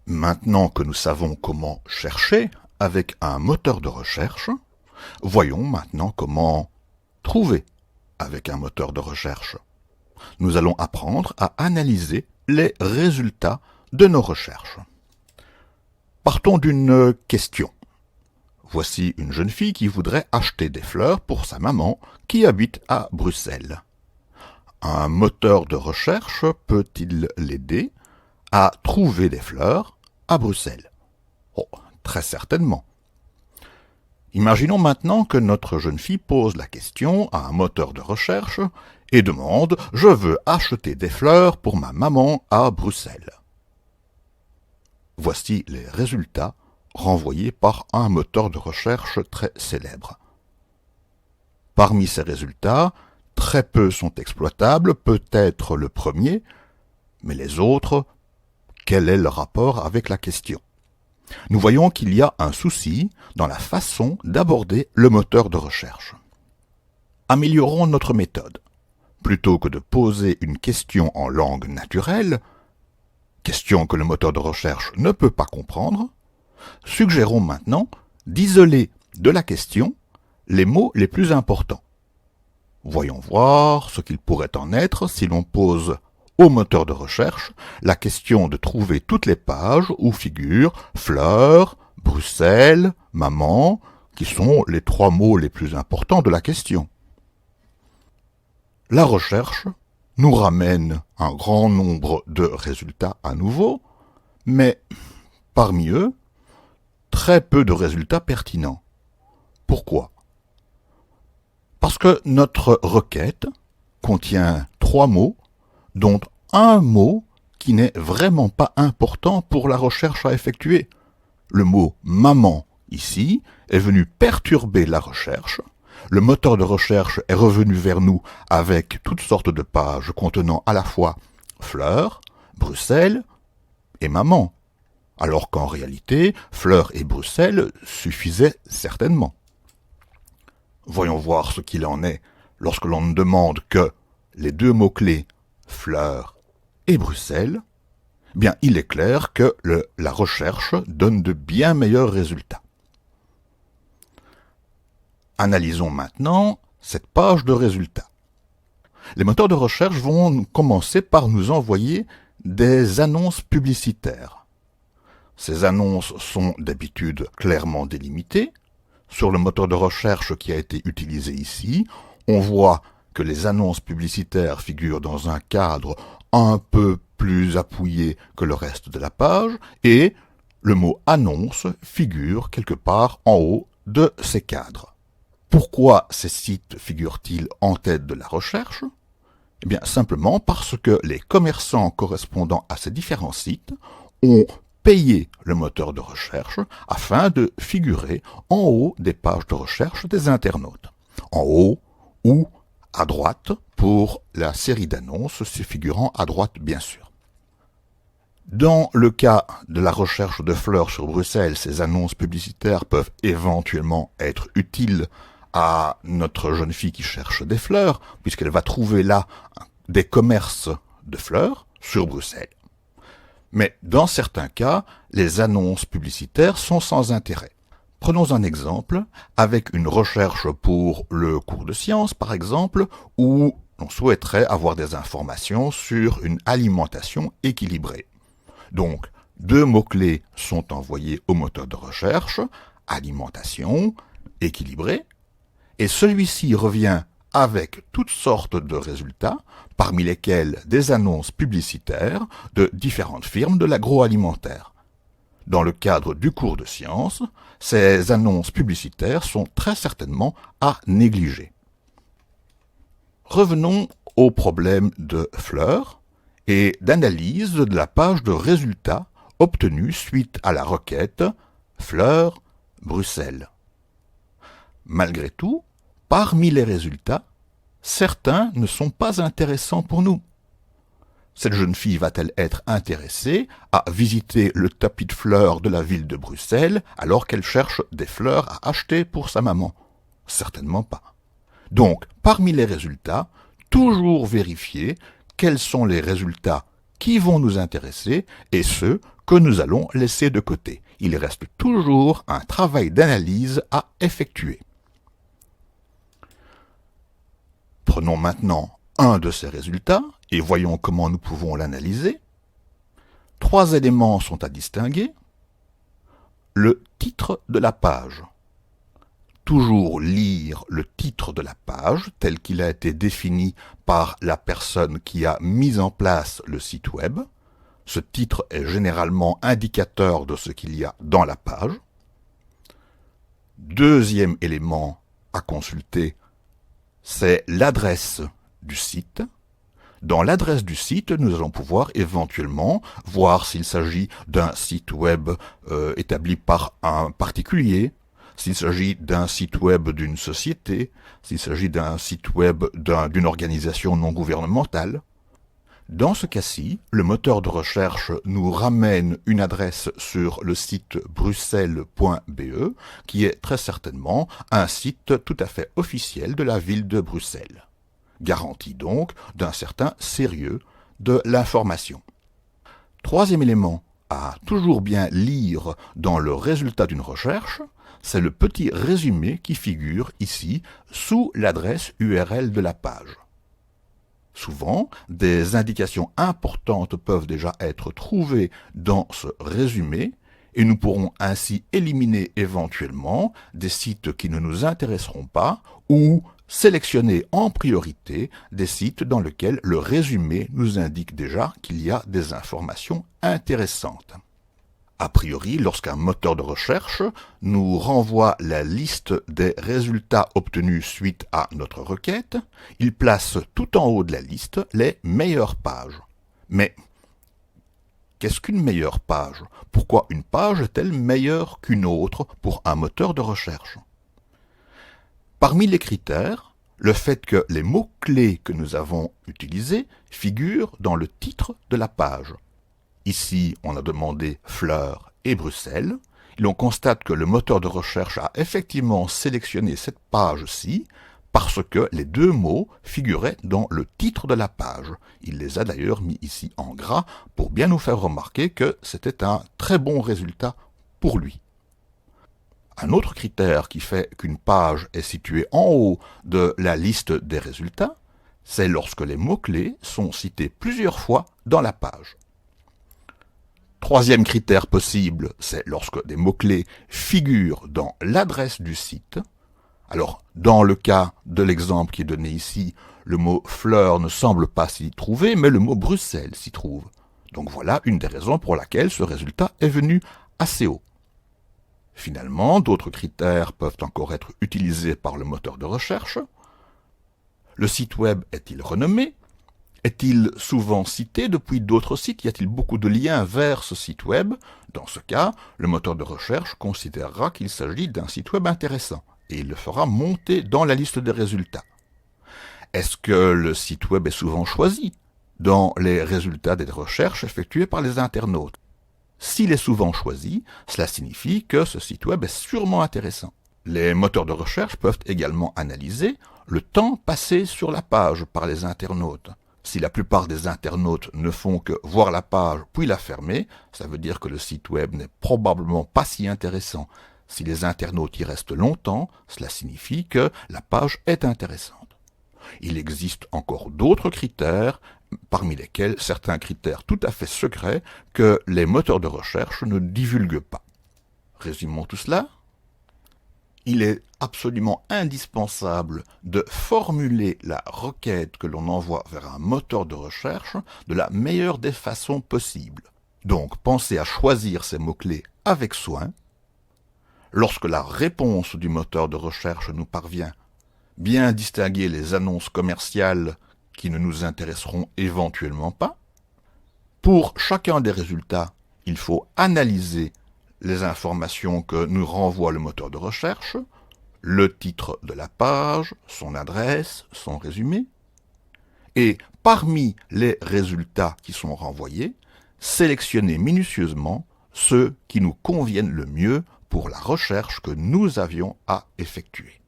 Maintenant que nous savons comment chercher avec un moteur de recherche, voyons maintenant comment trouver avec un moteur de recherche. Nous allons apprendre à analyser les résultats de nos recherches. Partons d'une question. Voici une jeune fille qui voudrait acheter des fleurs pour sa maman qui habite à Bruxelles. Un moteur de recherche peut-il l'aider à trouver des fleurs à Bruxelles? Oh, très certainement. Imaginons maintenant que notre jeune fille pose la question à un moteur de recherche et demande « Je veux acheter des fleurs pour ma maman à Bruxelles ». Voici les résultats renvoyés par un moteur de recherche très célèbre. Parmi ces résultats, très peu sont exploitables, peut-être le premier, mais les autres, quel est le rapport avec la question? Nous voyons qu'il y a un souci dans la façon d'aborder le moteur de recherche. Améliorons notre méthode. Plutôt que de poser une question en langue naturelle, question que le moteur de recherche ne peut pas comprendre, suggérons maintenant d'isoler de la question les mots les plus importants. Voyons voir ce qu'il pourrait en être si l'on pose au moteur de recherche la question de trouver toutes les pages où figurent fleurs, Bruxelles, maman, qui sont les 3 mots les plus importants de la question. La recherche nous ramène un grand nombre de résultats à nouveau, mais parmi eux, très peu de résultats pertinents. Pourquoi? Parce que notre requête contient 3 mots, dont un mot qui n'est vraiment pas important pour la recherche à effectuer. Le mot « maman » ici est venu perturber la recherche. Le moteur de recherche est revenu vers nous avec toutes sortes de pages contenant à la fois fleurs, Bruxelles et maman, alors qu'en réalité, fleurs et Bruxelles suffisaient certainement. Voyons voir ce qu'il en est lorsque l'on ne demande que les 2 mots-clés fleurs et Bruxelles. Bien, il est clair que la recherche donne de bien meilleurs résultats. Analysons maintenant cette page de résultats. Les moteurs de recherche vont commencer par nous envoyer des annonces publicitaires. Ces annonces sont d'habitude clairement délimitées. Sur le moteur de recherche qui a été utilisé ici, on voit que les annonces publicitaires figurent dans un cadre un peu plus appuyé que le reste de la page et le mot « annonce » figure quelque part en haut de ces cadres. Pourquoi ces sites figurent-ils en tête de la recherche? Eh bien, simplement parce que les commerçants correspondant à ces différents sites ont payé le moteur de recherche afin de figurer en haut des pages de recherche des internautes. En haut ou à droite pour la série d'annonces, se figurant à droite bien sûr. Dans le cas de la recherche de fleurs sur Bruxelles, ces annonces publicitaires peuvent éventuellement être utiles à notre jeune fille qui cherche des fleurs, puisqu'elle va trouver là des commerces de fleurs sur Bruxelles. Mais dans certains cas, les annonces publicitaires sont sans intérêt. Prenons un exemple avec une recherche pour le cours de sciences, par exemple, où on souhaiterait avoir des informations sur une alimentation équilibrée. Donc, 2 mots-clés sont envoyés au moteur de recherche, alimentation, équilibrée, et celui-ci revient avec toutes sortes de résultats, parmi lesquels des annonces publicitaires de différentes firmes de l'agroalimentaire. Dans le cadre du cours de sciences, ces annonces publicitaires sont très certainement à négliger. Revenons au problème de fleurs et d'analyse de la page de résultats obtenue suite à la requête « Fleurs, Bruxelles ». Malgré tout, parmi les résultats, certains ne sont pas intéressants pour nous. Cette jeune fille va-t-elle être intéressée à visiter le tapis de fleurs de la ville de Bruxelles alors qu'elle cherche des fleurs à acheter pour sa maman? Certainement pas. Donc, parmi les résultats, toujours vérifier quels sont les résultats qui vont nous intéresser et ceux que nous allons laisser de côté. Il reste toujours un travail d'analyse à effectuer. Prenons maintenant un de ces résultats et voyons comment nous pouvons l'analyser. 3 éléments sont à distinguer. Le titre de la page. Toujours lire le titre de la page tel qu'il a été défini par la personne qui a mis en place le site web. Ce titre est généralement indicateur de ce qu'il y a dans la page. Deuxième élément à consulter, c'est l'adresse du site. Dans l'adresse du site, nous allons pouvoir éventuellement voir s'il s'agit d'un site web établi par un particulier, s'il s'agit d'un site web d'une société, s'il s'agit d'un site web d'une organisation non gouvernementale. Dans ce cas-ci, le moteur de recherche nous ramène une adresse sur le site bruxelles.be, qui est très certainement un site tout à fait officiel de la ville de Bruxelles. Garantie donc d'un certain sérieux de l'information. Troisième élément à toujours bien lire dans le résultat d'une recherche, c'est le petit résumé qui figure ici sous l'adresse URL de la page. Souvent, des indications importantes peuvent déjà être trouvées dans ce résumé et nous pourrons ainsi éliminer éventuellement des sites qui ne nous intéresseront pas ou sélectionner en priorité des sites dans lesquels le résumé nous indique déjà qu'il y a des informations intéressantes. A priori, lorsqu'un moteur de recherche nous renvoie la liste des résultats obtenus suite à notre requête, il place tout en haut de la liste les meilleures pages. Mais qu'est-ce qu'une meilleure page? Pourquoi une page est-elle meilleure qu'une autre pour un moteur de recherche? Parmi les critères, le fait que les mots-clés que nous avons utilisés figurent dans le titre de la page. Ici, on a demandé Fleurs et Bruxelles, et l'on constate que le moteur de recherche a effectivement sélectionné cette page-ci parce que les 2 mots figuraient dans le titre de la page. Il les a d'ailleurs mis ici en gras pour bien nous faire remarquer que c'était un très bon résultat pour lui. Un autre critère qui fait qu'une page est située en haut de la liste des résultats, c'est lorsque les mots-clés sont cités plusieurs fois dans la page. Troisième critère possible, c'est lorsque des mots-clés figurent dans l'adresse du site. Alors, dans le cas de l'exemple qui est donné ici, le mot « fleur » ne semble pas s'y trouver, mais le mot « Bruxelles » s'y trouve. Donc voilà une des raisons pour laquelle ce résultat est venu assez haut. Finalement, d'autres critères peuvent encore être utilisés par le moteur de recherche. Le site web est-il renommé? Est-il souvent cité depuis d'autres sites? Y a-t-il beaucoup de liens vers ce site web? Dans ce cas, le moteur de recherche considérera qu'il s'agit d'un site web intéressant et il le fera monter dans la liste des résultats. Est-ce que le site web est souvent choisi dans les résultats des recherches effectuées par les internautes? S'il est souvent choisi, cela signifie que ce site web est sûrement intéressant. Les moteurs de recherche peuvent également analyser le temps passé sur la page par les internautes. Si la plupart des internautes ne font que voir la page puis la fermer, ça veut dire que le site web n'est probablement pas si intéressant. Si les internautes y restent longtemps, cela signifie que la page est intéressante. Il existe encore d'autres critères, parmi lesquels certains critères tout à fait secrets que les moteurs de recherche ne divulguent pas. Résumons tout cela. Il est absolument indispensable de formuler la requête que l'on envoie vers un moteur de recherche de la meilleure des façons possibles. Donc, pensez à choisir ces mots-clés avec soin. Lorsque la réponse du moteur de recherche nous parvient, bien distinguer les annonces commerciales qui ne nous intéresseront éventuellement pas. Pour chacun des résultats, il faut analyser les informations que nous renvoie le moteur de recherche, le titre de la page, son adresse, son résumé, et parmi les résultats qui sont renvoyés, sélectionner minutieusement ceux qui nous conviennent le mieux pour la recherche que nous avions à effectuer.